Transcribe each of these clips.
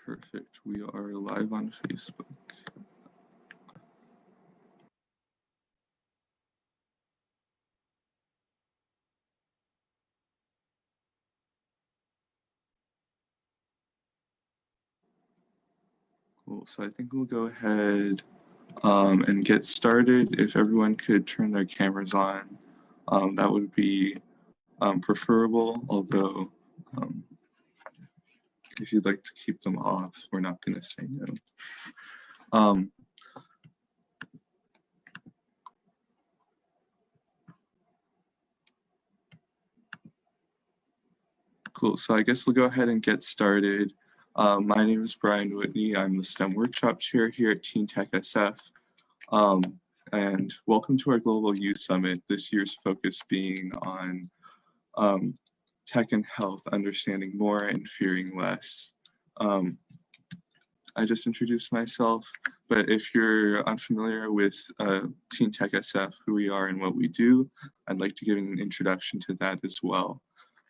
Perfect. We are live on Facebook. Cool. So I think we'll go ahead and get started. If everyone could turn their cameras on, that would be preferable, although if you'd like to keep them off, we're not going to say no. Cool, so I guess we'll go ahead and get started. My name is Brian Whitney. I'm the STEM Workshop Chair here at TeenTechSF. And welcome to our Global Youth Summit, this year's focus being on tech and health, understanding more and fearing less. I just introduced myself, but if you're unfamiliar with TeenTechSF, who we are and what we do, I'd like to give an introduction to that as well.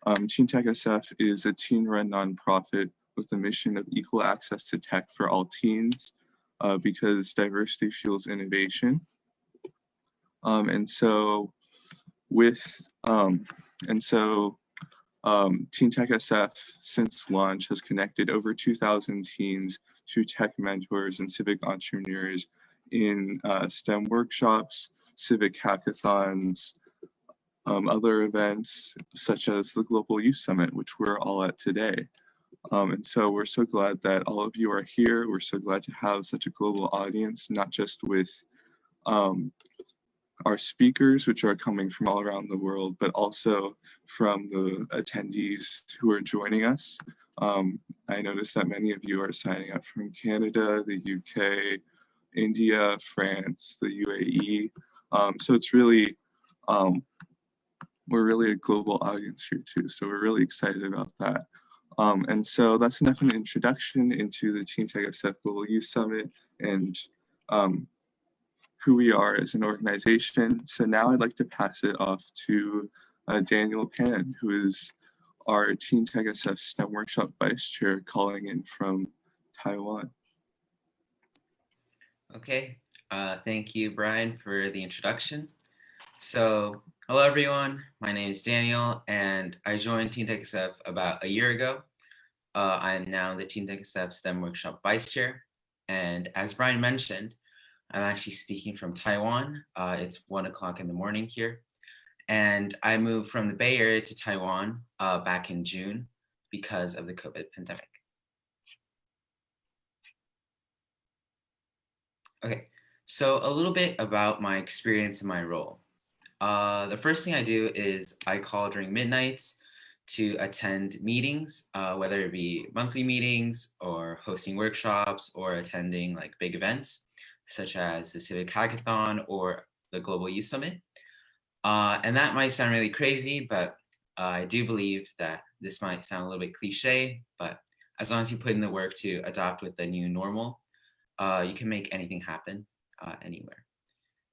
TeenTechSF is a teen-run nonprofit with the mission of equal access to tech for all teens, because diversity fuels innovation. TeenTechSF since launch has connected over 2,000 teens to tech mentors and civic entrepreneurs in STEM workshops, civic hackathons, other events such as the Global Youth Summit, which we're all at today. And so we're so glad that all of you are here. We're so glad to have such a global audience, not just with our speakers, which are coming from all around the world, but also from the attendees who are joining us. I noticed that many of you are signing up from Canada, the UK, India, France, the UAE. So it's really, we're really a global audience here too. So we're really excited about that. And so that's enough of an introduction into the TeenTechSF Global Youth Summit and who we are as an organization. So now I'd like to pass it off to Daniel Pan, who is our TeenTechSF STEM Workshop Vice Chair calling in from Taiwan. Okay, thank you, Brian, for the introduction. So, hello everyone, my name is Daniel and I joined TeenTechSF about a year ago. I'm now the TeenTechSF STEM Workshop Vice Chair. And as Brian mentioned, I'm actually speaking from Taiwan. It's 1 o'clock in the morning here. And I moved from the Bay Area to Taiwan back in June because of the COVID pandemic. Okay, so a little bit about my experience and my role. The first thing I do is I call during midnights to attend meetings, whether it be monthly meetings or hosting workshops or attending like big events, such as the Civic Hackathon or the Global Youth Summit. And that might sound really crazy, but I do believe that this might sound a little bit cliche, but as long as you put in the work to adapt with the new normal, you can make anything happen anywhere.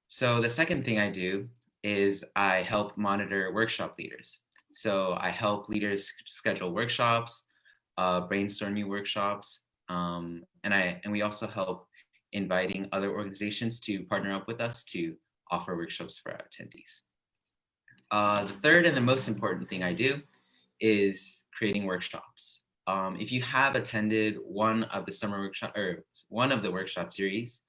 So the second thing I do is I help monitor workshop leaders. So I help leaders schedule workshops, brainstorm new workshops, and we also help inviting other organizations to partner up with us to offer workshops for our attendees. The third and the most important thing I do is creating workshops. If you have attended one of the summer workshop or one of the workshop series,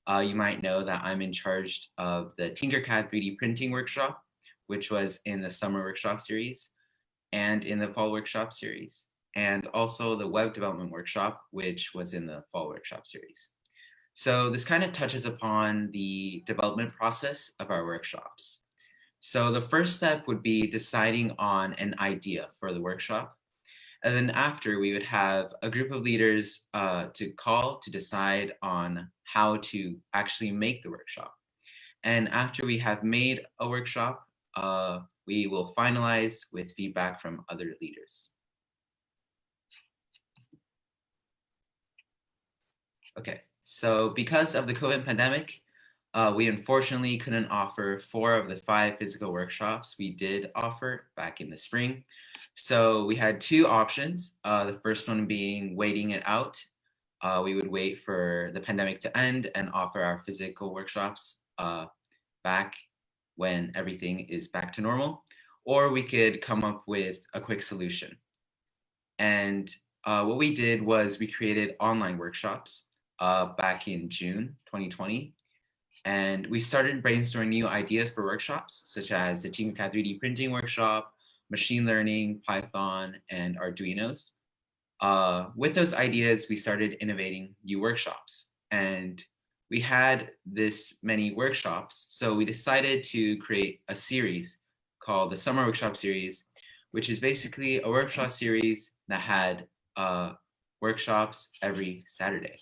you might know that I'm in charge of the Tinkercad 3D printing workshop, which was in the summer workshop series and in the fall workshop series, and also the web development workshop, which was in the fall workshop series. So this kind of touches upon the development process of our workshops. So the first step would be deciding on an idea for the workshop. And then after, we would have a group of leaders to call to decide on how to actually make the workshop. And after we have made a workshop, we will finalize with feedback from other leaders. Okay, so because of the COVID pandemic, we unfortunately couldn't offer 4 of the 5 physical workshops we did offer back in the spring. So we had 2 options. The first one being waiting it out we would wait for the pandemic to end and offer our physical workshops back when everything is back to normal, or we could come up with a quick solution. And what we did was we created online workshops back in June 2020. And we started brainstorming new ideas for workshops, such as the Tinkercad 3D printing workshop, machine learning, Python, and Arduinos. With those ideas, we started innovating new workshops. And we had this many workshops, so we decided to create a series called the Summer Workshop Series, which is basically a workshop series that had workshops every Saturday.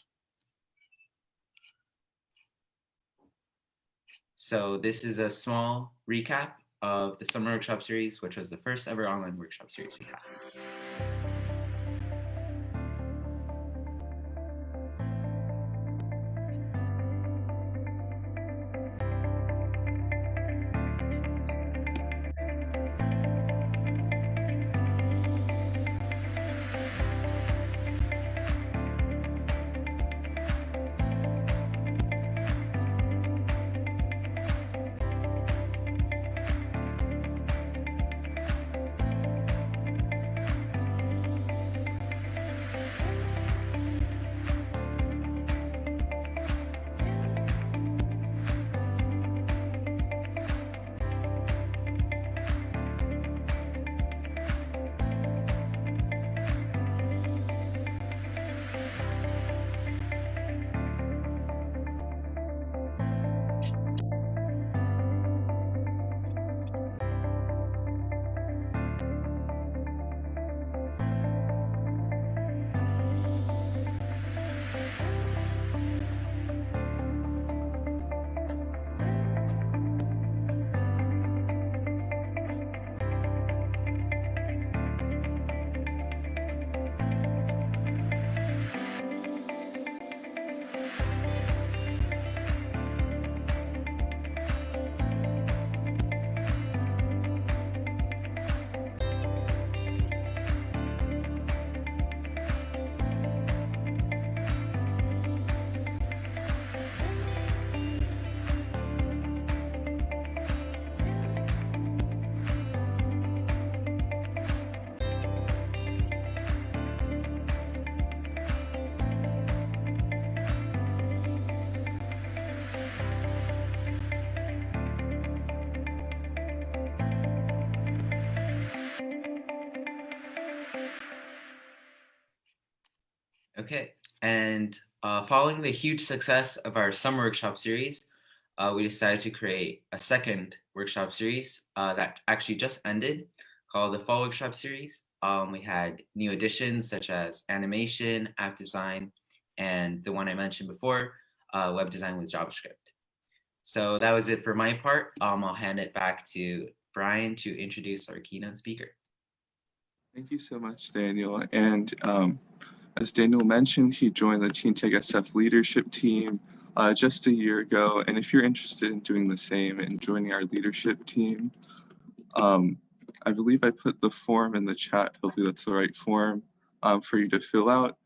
So this is a small recap of the Summer Workshop Series, which was the first ever online workshop series we had. Okay, and following the huge success of our summer workshop series, we decided to create a second workshop series that actually just ended, called the fall workshop series. We had new additions such as animation, app design, and the one I mentioned before, web design with JavaScript. So that was it for my part. I'll hand it back to Brian to introduce our keynote speaker. Thank you so much, Daniel. And as Daniel mentioned, he joined the TeenTechSF leadership team just a year ago. And if you're interested in doing the same and joining our leadership team, I believe I put the form in the chat. Hopefully that's the right form for you to fill out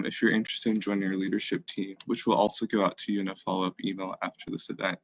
if you're interested in joining our leadership team, which will also go out to you in a follow-up email after this event.